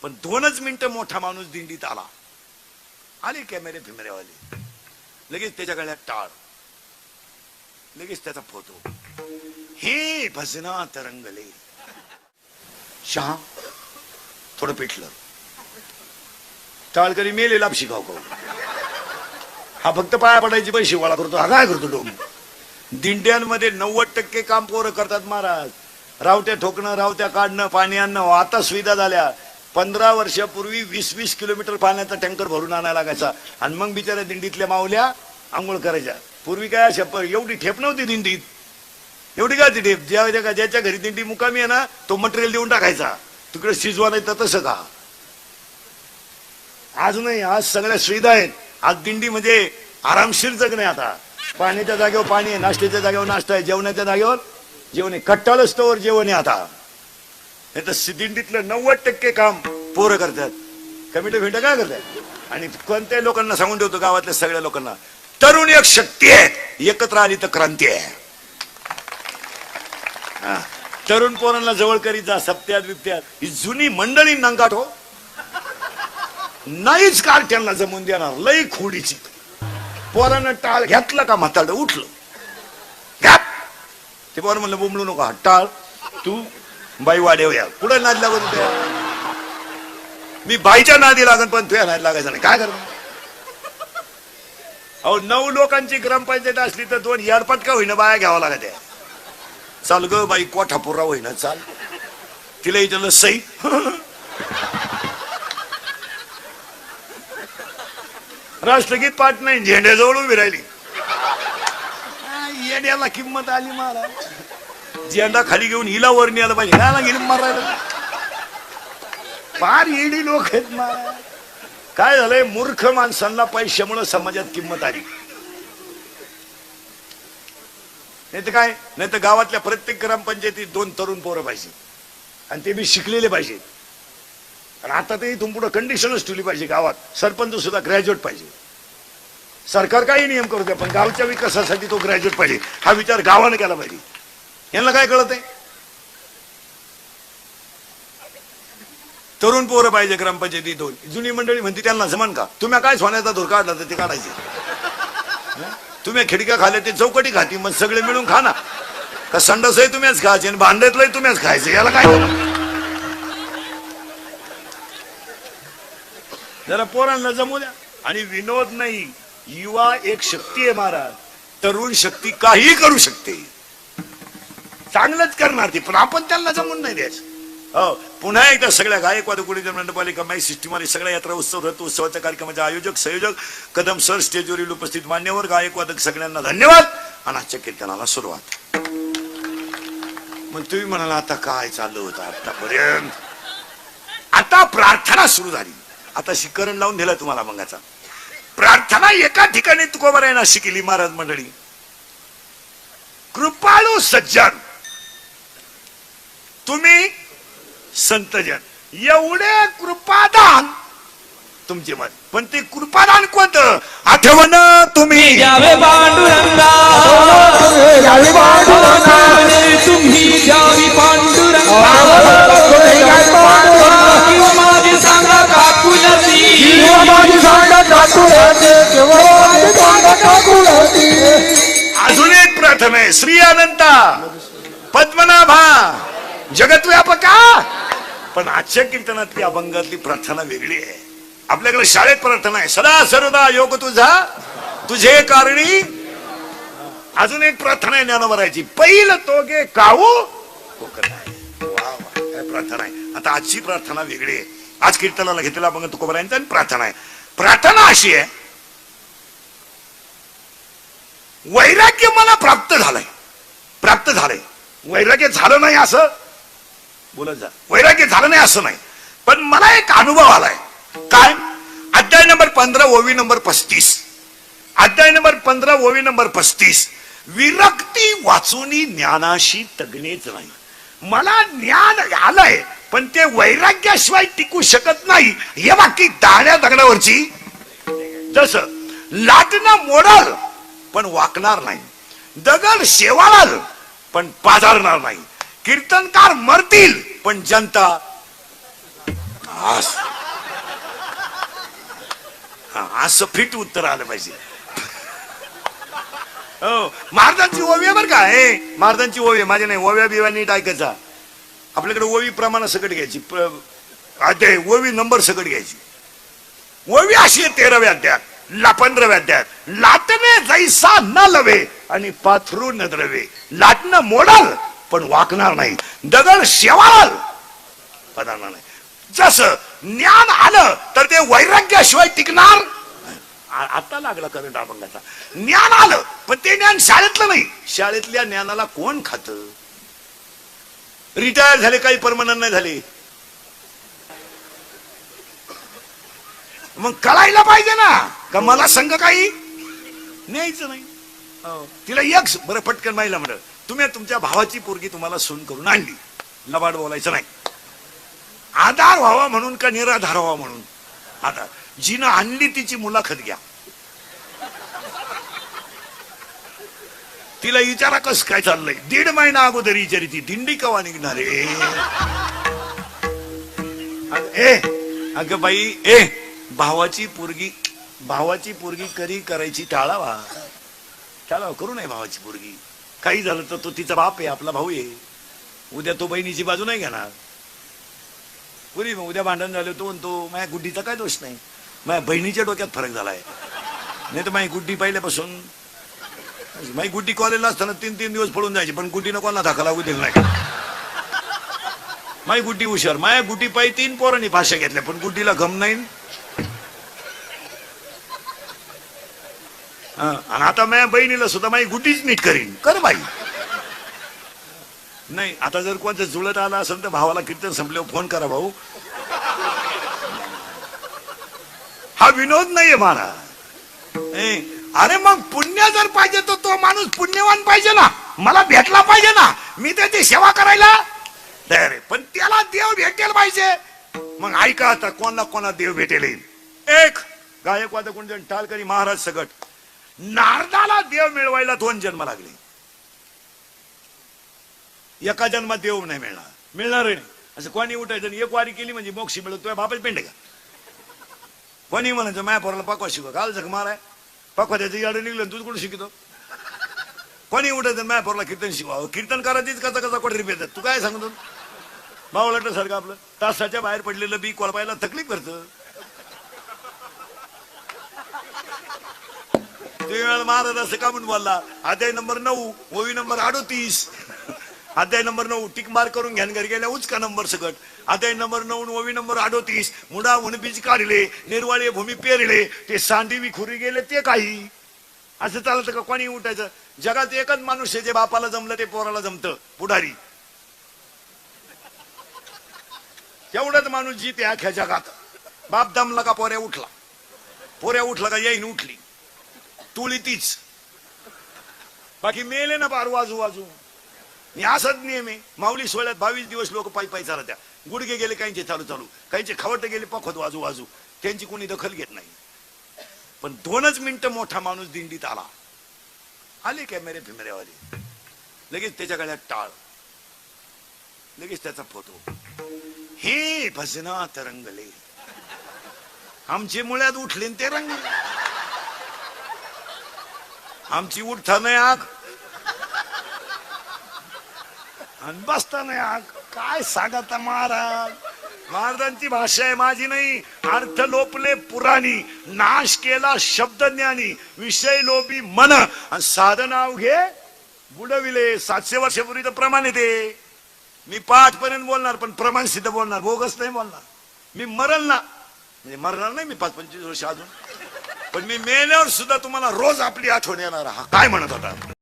पण 2च मिनिटं मोठा माणूस दिंडीत आला, आले कॅमेरे फिमेरेवाले, लगेच त्याच्या गळ्यात टाळ, लगेच त्याचा फोटो, हे भजनात रंगले. शहा थोडं पेटलं, टाळकरी मेले लापशी गाव गाव. हा फक्त पाया पडायची पैसे गोळा करतो, हा काय करतो डोम. दिंड्यांमध्ये 90% काम पोरं करतात महाराज. रावट्या ठोकणं, रावट्या काढणं, पाणी आणणं. आता सुविधा झाल्या. 15 वर्षापूर्वी 20-20 किलोमीटर पाण्याचा टँकर भरून आणायला लागायचा, आणि मग बिचाऱ्या दिंडीतल्या माऊल्या आंघोळ करायच्या. पूर्वी काय अशा एवढी ठेप नव्हती दिंडीत, एवढी काय ती ठेप. ज्याच्या घरी दिंडी मुकामी आहे ना, तो मटेरियल देऊन टाकायचा, तिकडे शिजवा नाही तर तसं का. आज नाही, आज सगळ्या सुविधा आहेत. आज दिंडी म्हणजे आरामशीर जगणे. आता पाण्याच्या जागेवर पाणी आहे, नाश्त्याच्या जागेवर नाश्ता आहे, जेवणाच्या जागेवर जेवण आहे, कट्टाळ स्टोवर जेवण आहे. आता नाही तर दिंडीतलं 90% काम पोरं करतात, कमिटी भेट काय करतात. आणि कोणत्याही लोकांना सांगून ठेवतो, गावातल्या सगळ्या लोकांना, तरुण एक शक्ती आहे, एकत्र आली तर क्रांती आहे. तरुण पोरांना जवळ करीत जा. सप्त्यात बिप्त्यात ही जुनी मंडळी नंगाट हो, नाहीच कारट्यांना जमून देणार. लई खोडीची. पोरानं टाळ घेतलं का म्हातारं उठलं, ते पोरं म्हणलं बोंबलू नको, टाळ तू बाई वाढेव या. कुठं नाद लागत होत्या, मी बाईच्या नादी लागन पण तुझ्या नाद लागायचं नाही. काय करणार. अहो 9 लोकांची ग्रामपंचायत असली तर 2 याडपट का होईना बाया घ्यावा लागत आहे. चाल ग बाई, कोठापुरा होईना चाल, तिला इथलं सई. राष्ट्रगीत पाठ नाही, झेंड्याजवळ उभी राहिली. येड्याला किंमत आली महाराज. झेंडा खाली घेऊन हिला वर न्यायला पाहिजे, ह्याला गेली मारायला. फार येडी लोक आहेत महाराज. काय झालंय, मूर्ख माणसांना पैशामुळे समाजात किंमत आली. नाही तर काय, नाही तर गावातल्या प्रत्येक ग्रामपंचायतीत 2 तरुण पोरं पाहिजे, आणि ते बी शिकलेले पाहिजे. आणि आता ते इथून पुढे कंडिशनच ठेवली पाहिजे, गावात सरपंच सुद्धा ग्रॅज्युएट पाहिजे. सरकार काही नियम करू द्या, पण गावच्या विकासासाठी तो ग्रॅज्युएट पाहिजे. हा विचार गावाने केला पाहिजे. यांना काय कळत आहे. तरुण पोरं पाहिजे ग्रामपंचायती 2. जुनी मंडळी म्हणते त्यांना जमान का, तुम्ही काय सोन्याचा धोर काढला तर ते काढायचे, तुम्ही खिडक्या खाल्या ते चौकटी खाती, मग सगळे मिळून खा ना. का संडासही तुम्हीच खायचे आणि भांड्यातलंही तुम्हीच खायचं, याला काय. जरा पोरांना जमू द्या. आणि विनोद नाही, युवा एक शक्ती आहे महाराज. तरुण शक्ती काही करू शकते, चांगलंच करणार ती, पण आपण त्यांना जमून नाही द्यायचं. हो, पुन्हा एकदा सगळ्या गायकवाद कुडी मंडपालिका माई सिस्टीम सगळ्या यात्रा उत्सव रथ उत्सवाच्या कार्यक्रमाचे आयोजक संयोजक कदम सर, स्टेजवरील उपस्थित मान्यवर गायकवादक सगळ्यांना धन्यवाद. आणि आजच्या कीर्तनाला सुरुवात. मग तुम्ही म्हणाला आता काय चालू होतं आतापर्यंत. आता प्रार्थना सुरू झाली. आता शिकरण लावून दिला तुम्हाला. मंगाचा प्रार्थना एका ठिकाणी तुकोबारायना शिकली महाराज मंडळी. कृपाळू सज्जन तुम्ही संतजन, एवढे कृपादान तुमचे मत. पण ते कृपादान कोणतं, आठवण तुम्ही द्यावे पांडुरंगा, तुम्ही द्यावी पांडुरंगा. किंवा माझी सांगा काकुलती, अजून एक प्रार्थना आहे. श्री अनंता पद्मनाभा जगतव्यापका. पण आजच्या कीर्तनातली अभंगातली प्रार्थना वेगळी आहे. आपल्याकडे शाळेत प्रार्थना आहे, सदा सर्वदा योग तुझा तुझे कारणी. अजून एक प्रार्थना आहे ज्ञानोबराची, पैल तोगे काऊ कोकणाय. वा वा, काय प्रार्थना आहे. आता आजची प्रार्थना वेगळी आहे. आज कीर्तनाला घेतलेला अभंग तुकोबारायांचा आणि प्रार्थना आहे. प्रार्थना अशी आहे, वैराग्य मला प्राप्त झालंय. वैराग्य झालं नाही असं बोलत जा, वैराग्य झालं नाही असं नाही, पण मला एक अनुभव आलाय. काय, अध्याय नंबर 15 ओवी नंबर 35. अध्याय नंबर 15 ओवी नंबर 35. विरक्ती वाचूनी ज्ञानाशी तगणेच नाही. मला ज्ञान आलंय, पण ते वैराग्याशिवाय टिकू शकत नाही. हे बाकी दाण्या दगडावरची, जसं लाटणं मोडल पण वाकणार नाही, दगड शेवाळल पण पाजारणार नाही, कीर्तनकार मरतील पण जनता असं फिट उत्तर आलं पाहिजे. हो, महाराजांची ओवी बर का, हे महाराजांची ओवी माझे नाही. ओव्या बिव्या नीट ऐकायचा. आपल्याकडे ओवी प्रमाण सकट घ्यायची, ओवी नंबर सकट घ्यायची. ओवी अशी 13व्या अध्यायात, 15व्या अध्यायात, लाटणे जैसा न लवे आणि पाथरू न द्रवे. लाटणं मोडाल पण वाकणार नाही, दगड शेवाळ पडणार नाही. जसं ज्ञान आलं तर ते वैराग्याशिवाय टिकणार. आता लागला करंट अभंगाचा. ज्ञान आलं पण ते ज्ञान शाळेतलं नाही. शाळेतल्या ज्ञानाला कोण खात? रिटायर झाले, काही परमनंट नाही झाले. मग कळायला पाहिजे ना का मला संघ काही न्यायचं नाही. तिला एक बरं पटकन माहिला म्हणलं, तुम्ही तुमच्या भावाची पोरगी तुम्हाला सून करून आणली, लबाड बोलायचं नाही. आधार व्हावा म्हणून का निराधार व्हावा म्हणून? आधार. जिनं आणली तिची मुलाखत घ्या. तिला विचारा कस काय चाललंय. 1.5 महिना अगोदर विचारी ती दिंडी कवा निघणार आहे. अगं बाई, भावाची पोरगी करी करायची टाळावा करू नये. भावाची पोरगी काही झालं तर तो तिचा बाप आहे, आपला भाऊ आहे. उद्या तो बहिणीची बाजू नाही घेणार. पुरी उद्या भांडण झालं तो म्हणतो माझ्या गुड्डीचा काय दोष नाही, माझ्या बहिणीच्या डोक्यात फरक झालाय. नाही तर माझी गुड्डी पहिल्यापासून, माझी गुड्डी कॉलेजला असताना 3 दिवस पळून जायची, पण गुड्डीनं कोणाला धक्का लागू दिला नाही. माझी गुड्डी हुशार. माझ्या गुड्डी पायी 3 पोरांनी भाषा घेतल्या, पण गुड्डीला गम नाही. आणि आता माझ्या बहिणीला सुद्धा माझी गुड्डीच नीट करीन. कर बाई. नाही आता जर कोणतं जुळत आला असेल तर भावाला कीर्तन संपल्यावर फोन करा. भाऊ, हा विनोद नाहीये महाराज. अरे मग पुण्य जर पाहिजे तर तो माणूस पुण्यवान पाहिजे ना, मला भेटला पाहिजे ना, मी त्याची सेवा करायला तयार आहे. पण त्याला देव भेटेल पाहिजे. मग ऐका आता कोणाला देव भेटेल. एक गायकवाद कोण टाळकरी महाराज सगट. नारदाला देव मिळवायला 2 जन्म लागले. एका जन्मात देव नाही मिळणार नाही. असं कोणी उठायचं एक वारी केली म्हणजे मोक्ष मिळत. तुझ्या बापाच पेंड का? कोणी म्हणायचं माझ्या पोराला पकवा शिकव, काल जग माराय पकवा त्याचं याडं निघलं, तुझं कुठं शिकतो? कोणी उठायचं माझ्या पोराला कीर्तन शिकवा. कीर्तन करायचीच कसा कोटी रुपये येतात. तू काय सांगतो? भाऊ सारखं आपलं तासाच्या बाहेर पडलेलं बी कोलपायला तकलीफ करतं. महाराज असं का म्हणून बोलला? अध्याय नंबर 9 ओवी नंबर 38. अध्याय नंबर 9 टिक मार्क करून घ्यान घरी गेल्या उचका नंबर सकट. अध्याय नंबर 9 ओवी नंबर 38. मुडा बीज काढले, निर्वाळे भूमी पेरले, ते सांडी विखुरी गेले ते काही. असं चालतं का? कोणी उठायचं? जगात एकच माणूस आहे जे बापाला जमलं ते पोराला जमतं, पुढारी. एवढंच माणूस जीते अख्या जगात. बाप दमला का पोऱ्या उठला का येईन उठली तुळी तीच. बाकी मेले ना पार वाजू असाच नियम आहे. माऊली सोहळ्यात 22 दिवस लोक पायी चालत त्या. गुडघे गेले काहींचे चालू, काहींचे खवट गेले पखवत वाजू. त्यांची कोणी दखल घेत नाही. पण 2च मिनिटं मोठा माणूस दिंडीत आले कॅमेरे फिमेरेवाले, लगेच त्याच्या गळ्यात टाळ, लगेच त्याचा फोटो. हे भजनात रंगले, आमचे मुळ्यात उठले ते रंगले. आमची उठता नाही आग आणि बसता नाही आग. काय सांगता महाराजांची भाषा आहे, माझी नाही. अर्थ लोपले पुराणी, नाश केला शब्द ज्ञानी, विषय लोभी मन, आणि साधना अवघे बुडविले. 700 वर्षापूर्वीचं प्रमाण येते. मी पाठ पर्यंत बोलणार पण प्रमाण सिद्ध बोलणार, बोगस नाही बोलणार. मी मरल ना, म्हणजे मरणार नाही मी 5-25 वर्ष अजून, पण मी मेल्यावर सुद्धा तुम्हाला रोज आपली आठवण येणार. हा काय म्हणत होता?